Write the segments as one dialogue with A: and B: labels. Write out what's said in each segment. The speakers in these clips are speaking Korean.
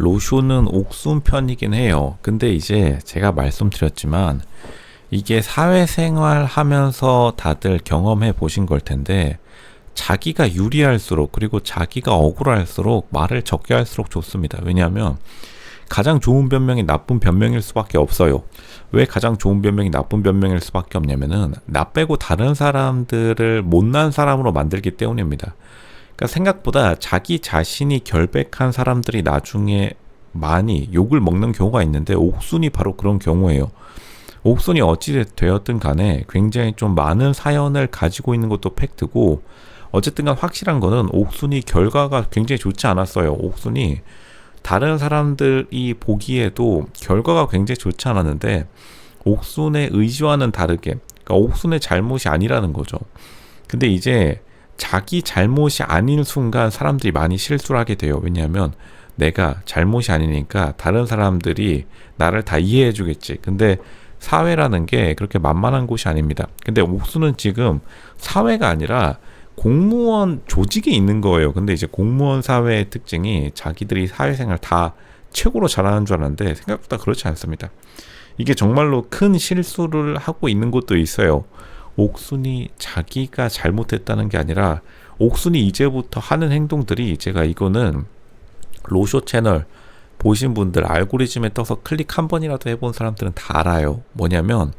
A: 로쇼는 옥순 편이긴 해요. 근데 이제 제가 말씀드렸지만 이게 사회생활 하면서 다들 경험해 보신 걸 텐데 자기가 유리할수록 그리고 자기가 억울할수록 말을 적게 할수록 좋습니다. 왜냐하면 가장 좋은 변명이 나쁜 변명일 수밖에 없어요. 왜 가장 좋은 변명이 나쁜 변명일 수밖에 없냐면은 나 빼고 다른 사람들을 못난 사람으로 만들기 때문입니다. 그러니까 생각보다 자기 자신이 결백한 사람들이 나중에 많이 욕을 먹는 경우가 있는데 옥순이 바로 그런 경우예요. 옥순이 어찌 되었든 간에 굉장히 좀 많은 사연을 가지고 있는 것도 팩트고 어쨌든 간 확실한 거는 옥순이 결과가 굉장히 좋지 않았어요. 옥순이 다른 사람들이 보기에도 결과가 굉장히 좋지 않았는데 옥순의 의지와는 다르게 그러니까 옥순의 잘못이 아니라는 거죠. 근데 이제 자기 잘못이 아닌 순간 사람들이 많이 실수를 하게 돼요. 왜냐하면 내가 잘못이 아니니까 다른 사람들이 나를 다 이해해 주겠지. 근데 사회라는 게 그렇게 만만한 곳이 아닙니다. 근데 옥수는 지금 사회가 아니라 공무원 조직에 있는 거예요. 근데 이제 공무원 사회의 특징이 자기들이 사회생활 다 최고로 잘하는 줄 알았는데 생각보다 그렇지 않습니다. 이게 정말로 큰 실수를 하고 있는 곳도 있어요. 옥순이 자기가 잘못했다는 게 아니라 옥순이 이제부터 하는 행동들이 제가 이거는 로쇼 채널 보신 분들 알고리즘에 떠서 클릭 한 번이라도 해본 사람들은 다 알아요. 뭐냐면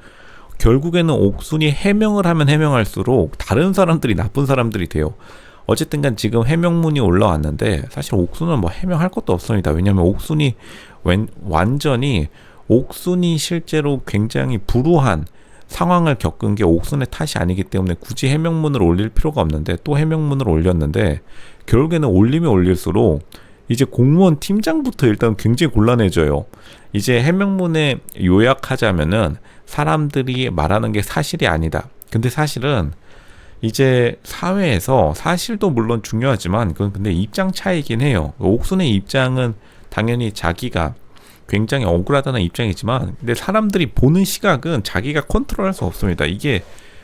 A: 결국에는 옥순이 해명을 하면 해명할수록 다른 사람들이 나쁜 사람들이 돼요. 어쨌든 간 지금 해명문이 올라왔는데 사실 옥순은 뭐 해명할 것도 없습니다. 왜냐면 옥순이 완전히 옥순이 실제로 굉장히 불우한 상황을 겪은 게 옥순의 탓이 아니기 때문에 굳이 해명문을 올릴 필요가 없는데 또 해명문을 올렸는데 결국에는 올리면 올릴수록 이제 공무원 팀장부터 일단 굉장히 곤란해져요. 이제 해명문에 요약하자면은 사람들이 말하는 게 사실이 아니다. 근데 사실은 이제 사회에서 사실도 물론 중요하지만 그건 근데 입장 차이긴 해요. 옥순의 입장은 당연히 자기가 굉장히 억울하다는 입장이지만 근데 사람들이 보는 시각은 자기가 컨트롤할 수 없습니다. 이게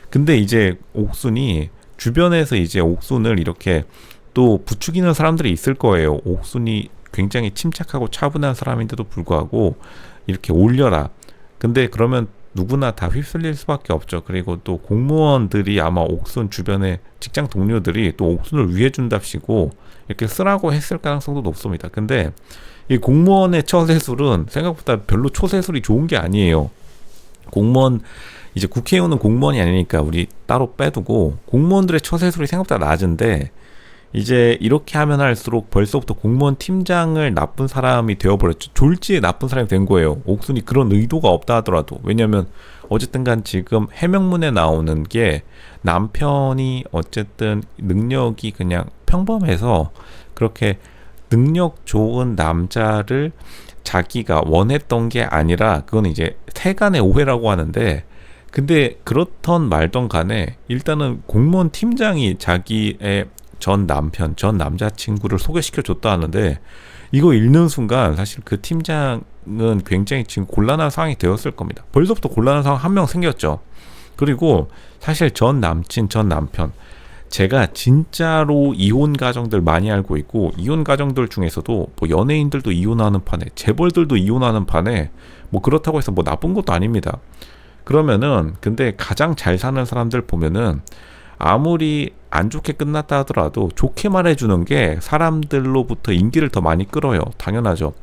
A: 근데 이제 옥순이 주변에서 이제 옥순을 이렇게 또 부추기는 사람들이 있을 거예요. 옥순이 굉장히 침착하고 차분한 사람인데도 불구하고 이렇게 올려라. 근데 그러면 누구나 다 휩쓸릴 수밖에 없죠. 그리고 또 공무원들이 아마 옥순 주변에 직장 동료들이 또 옥순을 위해준답시고 이렇게 쓰라고 했을 가능성도 높습니다. 근데 이 공무원의 처세술은 생각보다 별로 처세술이 좋은 게 아니에요. 공무원 이제 국회의원은 공무원이 아니니까 우리 따로 빼두고 공무원들의 처세술이 생각보다 낮은데 이제 이렇게 하면 할수록 벌써부터 공무원 팀장을 나쁜 사람이 되어버렸죠. 졸지에 나쁜 사람이 된 거예요. 옥순이 그런 의도가 없다 하더라도. 왜냐면 어쨌든 간 지금 해명문에 나오는 게 남편이 어쨌든 능력이 그냥 평범해서 그렇게 능력 좋은 남자를 자기가 원했던 게 아니라 그건 이제 세간의 오해라고 하는데 근데 그렇던 말던 간에 일단은 공무원 팀장이 자기의 전 남편, 전 남자친구를 소개시켜 줬다 하는데 이거 읽는 순간 사실 그 팀장은 굉장히 지금 곤란한 상황이 되었을 겁니다. 벌써부터 곤란한 상황 한 명 생겼죠. 그리고 사실 전 남친, 전 남편 제가 진짜로 이혼 가정들 많이 알고 있고 이혼 가정들 중에서도 뭐 연예인들도 이혼하는 판에 재벌들도 이혼하는 판에 뭐 그렇다고 해서 뭐 나쁜 것도 아닙니다. 그러면은 근데 가장 잘 사는 사람들 보면은 아무리 안 좋게 끝났다 하더라도 좋게 말해주는 게 사람들로부터 인기를 더 많이 끌어요. 당연하죠.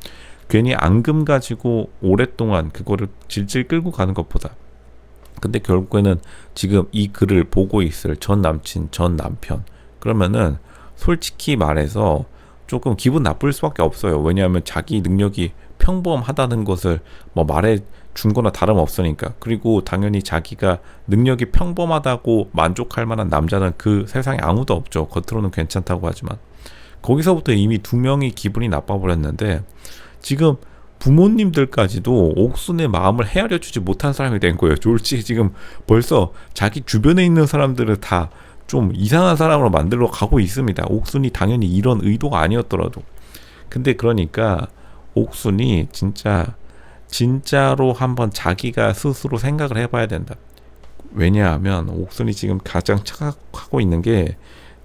A: 괜히 앙금 가지고 오랫동안 그거를 질질 끌고 가는 것보다. 근데 결국에는 지금 이 글을 보고 있을 전 남친, 전 남편 그러면은 솔직히 말해서 조금 기분 나쁠 수밖에 없어요. 왜냐하면 자기 능력이 평범하다는 것을 뭐 말해 준 거나 다름없으니까. 그리고 당연히 자기가 능력이 평범하다고 만족할 만한 남자는 그 세상에 아무도 없죠. 겉으로는 괜찮다고 하지만 거기서부터 이미 두 명이 기분이 나빠버렸는데 지금 부모님들까지도 옥순의 마음을 헤아려 주지 못한 사람이 된 거예요. 졸지 지금 벌써 자기 주변에 있는 사람들을 다 좀 이상한 사람으로 만들어 가고 있습니다. 옥순이 당연히 이런 의도가 아니었더라도. 근데 그러니까 옥순이 진짜로 한번 자기가 스스로 생각을 해봐야 된다. 왜냐하면 옥순이 지금 가장 착각하고 있는 게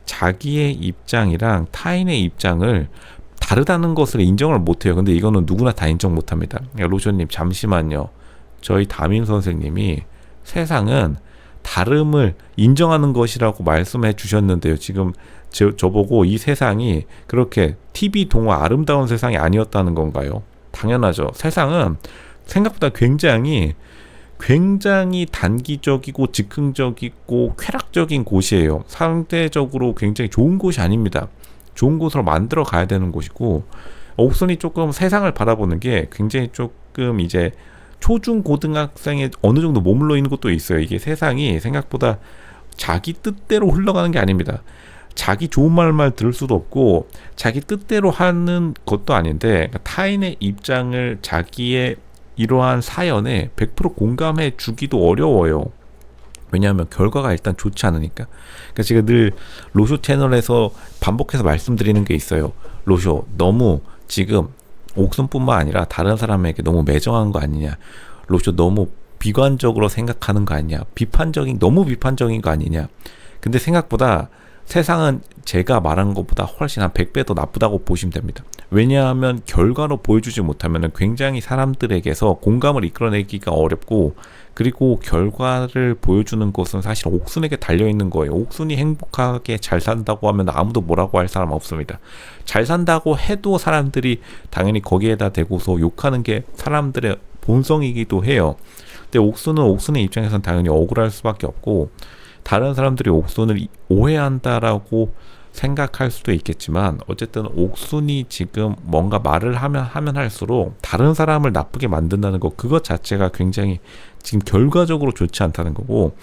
A: 자기의 입장이랑 타인의 입장을 다르다는 것을 인정을 못해요. 근데 이거는 누구나 다 인정 못합니다. 로션님 잠시만요. 저희 담임 선생님이 세상은 다름을 인정하는 것이라고 말씀해 주셨는데요. 지금 저보고 이 세상이 그렇게 TV 동화 아름다운 세상이 아니었다는 건가요? 당연하죠. 세상은 생각보다 굉장히 단기적이고 즉흥적이고 쾌락적인 곳이에요. 상대적으로 굉장히 좋은 곳이 아닙니다. 좋은 곳으로 만들어 가야 되는 곳이고, 옥순이 조금 세상을 바라보는 게 굉장히 조금 이제 초중고등학생에 어느 정도 머물러 있는 것도 있어요. 이게 세상이 생각보다 자기 뜻대로 흘러가는 게 아닙니다. 자기 좋은 말만 들을 수도 없고 자기 뜻대로 하는 것도 아닌데, 타인의 입장을 자기의 이러한 사연에 100% 공감해 주기도 어려워요. 왜냐하면 결과가 일단 좋지 않으니까. 그러니까 제가 늘 로쇼 채널에서 반복해서 말씀드리는 게 있어요. 로쇼 너무 지금 옥순뿐만 아니라 다른 사람에게 너무 매정한 거 아니냐, 로쇼 너무 비관적으로 생각하는 거 아니냐, 너무 비판적인 거 아니냐. 근데 생각보다 세상은 제가 말한 것보다 훨씬 한 100배 더 나쁘다고 보시면 됩니다. 왜냐하면 결과로 보여주지 못하면 굉장히 사람들에게서 공감을 이끌어내기가 어렵고, 그리고 결과를 보여주는 것은 사실 옥순에게 달려있는 거예요. 옥순이 행복하게 잘 산다고 하면 아무도 뭐라고 할 사람 없습니다. 잘 산다고 해도 사람들이 당연히 거기에다 대고서 욕하는 게 사람들의 본성이기도 해요. 근데 옥순은 옥순의 입장에서는 당연히 억울할 수밖에 없고, 다른 사람들이 옥순을 오해한다라고 생각할 수도 있겠지만, 어쨌든 옥순이 지금 뭔가 말을 하면 할수록 다른 사람을 나쁘게 만든다는 것, 그것 자체가 굉장히 지금 결과적으로 좋지 않다는 거고,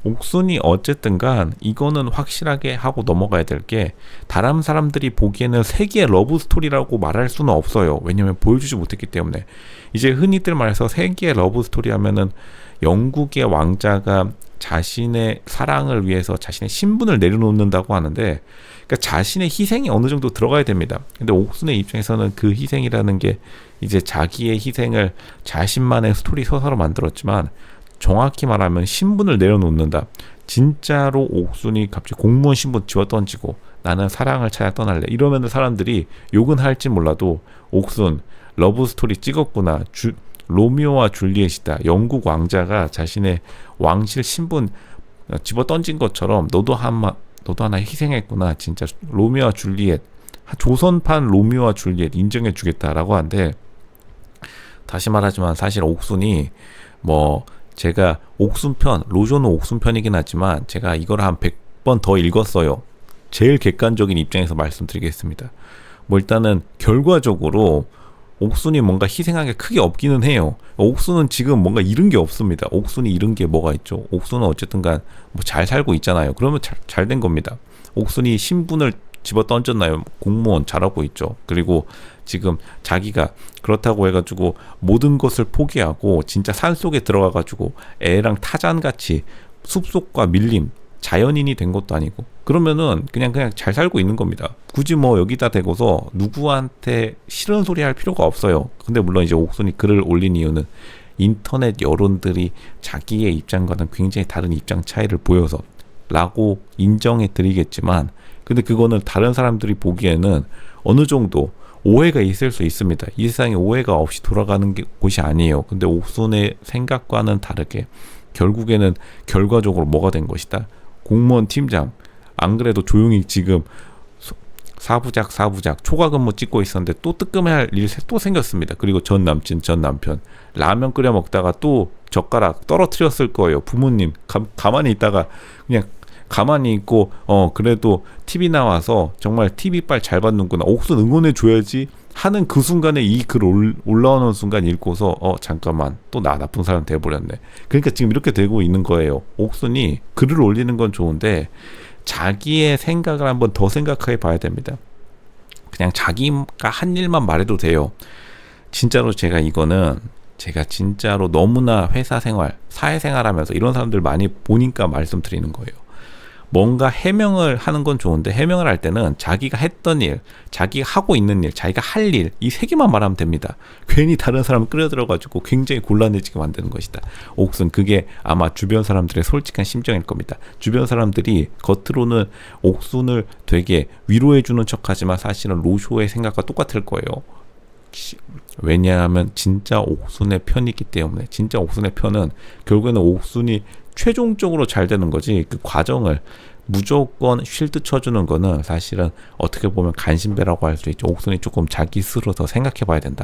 A: 옥순이 어쨌든 간 이거는 확실하게 하고 넘어가야 될 게, 다른 사람들이 보기에는 세계의 러브 스토리라고 말할 수는 없어요. 왜냐면 보여주지 못했기 때문에. 이제 흔히들 말해서 세계의 러브 스토리 하면은 영국의 왕자가 자신의 사랑을 위해서 자신의 신분을 내려놓는다고 하는데, 그러니까 자신의 희생이 어느 정도 들어가야 됩니다. 근데 옥순의 입장에서는 그 희생이라는 게 이제 자기의 희생을 자신만의 스토리 서사로 만들었지만, 정확히 말하면 신분을 내려놓는다. 진짜로 옥순이 갑자기 공무원 신분 집어던지고 나는 사랑을 찾아 떠날래, 이러면 사람들이 욕은 할지 몰라도 옥순 러브스토리 찍었구나, 로미오와 줄리엣이다, 영국 왕자가 자신의 왕실 신분 집어던진 것처럼 너도 하나 희생했구나, 진짜 로미오와 줄리엣, 조선판 로미오와 줄리엣 인정해 주겠다라고 하는데, 다시 말하지만 사실 옥순이 제가 옥순편, 로쇼는 옥순편이긴 하지만 제가 이걸 한 100번 더 읽었어요. 제일 객관적인 입장에서 말씀드리겠습니다. 일단은 결과적으로 옥순이 뭔가 희생한 게 크게 없기는 해요. 옥순은 지금 뭔가 잃은 게 없습니다. 옥순이 잃은 게 뭐가 있죠? 옥순은 어쨌든 간 잘 살고 있잖아요. 그러면 잘 된 겁니다. 옥순이 신분을 집어 던졌나요? 공무원 잘하고 있죠. 그리고 지금 자기가 그렇다고 해가지고 모든 것을 포기하고 진짜 산속에 들어가가지고 애랑 타잔같이 숲속과 밀림 자연인이 된 것도 아니고, 그러면은 그냥 잘 살고 있는 겁니다. 굳이 여기다 대고서 누구한테 싫은 소리 할 필요가 없어요. 근데 물론 이제 옥순이 글을 올린 이유는 인터넷 여론들이 자기의 입장과는 굉장히 다른 입장 차이를 보여서 라고 인정해 드리겠지만, 근데 그거는 다른 사람들이 보기에는 어느 정도 오해가 있을 수 있습니다. 이 세상에 오해가 없이 돌아가는 곳이 아니에요. 근데 옥순의 생각과는 다르게 결국에는 결과적으로 뭐가 된 것이다. 공무원 팀장, 안 그래도 조용히 지금 사부작 초과 근무 찍고 있었는데 또 뜨끔할 일 또 생겼습니다. 그리고 전 남편 라면 끓여 먹다가 또 젓가락 떨어뜨렸을 거예요. 부모님 가만히 있다가 그냥 가만히 있고 그래도 TV 나와서 정말 TV빨 잘 받는구나, 옥순 응원해 줘야지 하는 그 순간에 이 글 올라오는 순간 읽고서 잠깐만 또 나 나쁜 사람 돼버렸네. 그러니까 지금 이렇게 되고 있는 거예요. 옥순이 글을 올리는 건 좋은데 자기의 생각을 한번 더 생각해 봐야 됩니다. 그냥 자기가 한 일만 말해도 돼요. 진짜로 제가 진짜로 너무나 회사 생활, 사회생활 하면서 이런 사람들 많이 보니까 말씀드리는 거예요. 뭔가 해명을 하는 건 좋은데 해명을 할 때는 자기가 했던 일, 자기가 하고 있는 일, 자기가 할 일 이 세 개만 말하면 됩니다. 괜히 다른 사람을 끌어들여가지고 굉장히 곤란해지게 만드는 것이다. 옥순 그게 아마 주변 사람들의 솔직한 심정일 겁니다. 주변 사람들이 겉으로는 옥순을 되게 위로해주는 척하지만 사실은 로쇼의 생각과 똑같을 거예요. 왜냐하면 진짜 옥순의 편이기 때문에. 진짜 옥순의 편은 결국에는 옥순이 최종적으로 잘 되는 거지, 그 과정을 무조건 쉴드 쳐주는 거는 사실은 어떻게 보면 간신배라고 할 수 있죠. 옥순이 조금 자기 스스로 더 생각해 봐야 된다.